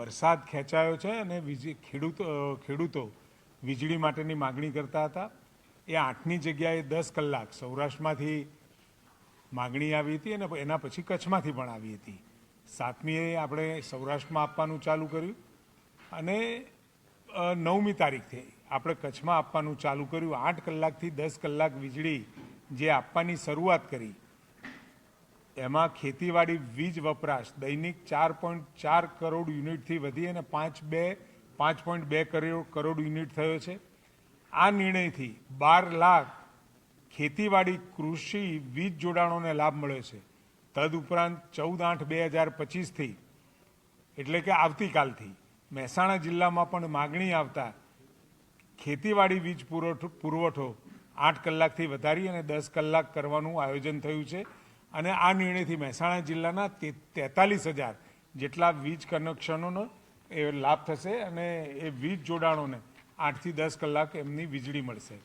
વરસાદ ખેંચાયો છે અને ખેડૂતો વીજળી માટેની માગણી કરતા હતા. એ 8ની જગ્યાએ 10 કલાક સૌરાષ્ટ્રમાંથી માગણી આવી હતી અને એના પછી કચ્છમાંથી પણ આવી હતી. 7મીએ આપણે સૌરાષ્ટ્રમાં આપવાનું ચાલુ કર્યું અને 9મી તારીખથી આપણે કચ્છમાં આપવાનું ચાલુ કર્યું. 8 કલાકથી 10 કલાક વીજળી જે આપવાની શરૂઆત કરી એમાં ખેતીવાડી વીજ વપરાશ દૈનિક 4.4 કરોડ યુનિટથી વધી અને 5.2 કરોડ યુનિટ થયો છે. આ નિર્ણયથી 12 લાખ ખેતીવાડી કૃષિ વીજ જોડાણોને લાભ મળ્યો છે. તદુપરાંત 14/8/2025થી એટલે કે આવતીકાલથી મહેસાણા જિલ્લામાં પણ માગણી આવતા ખેતીવાડી વીજ પુરવઠો 8 કલાકથી વધારી અને 10 કલાક કરવાનું આયોજન થયું છે. અને આ નિર્ણયથી મહેસાણા જિલ્લાના 43,000 જેટલા વીજ કનેક્શનોનો એ લાભ થશે અને એ વીજ જોડાણોને 8 થી 10 કલાક એમની વીજળી મળશે.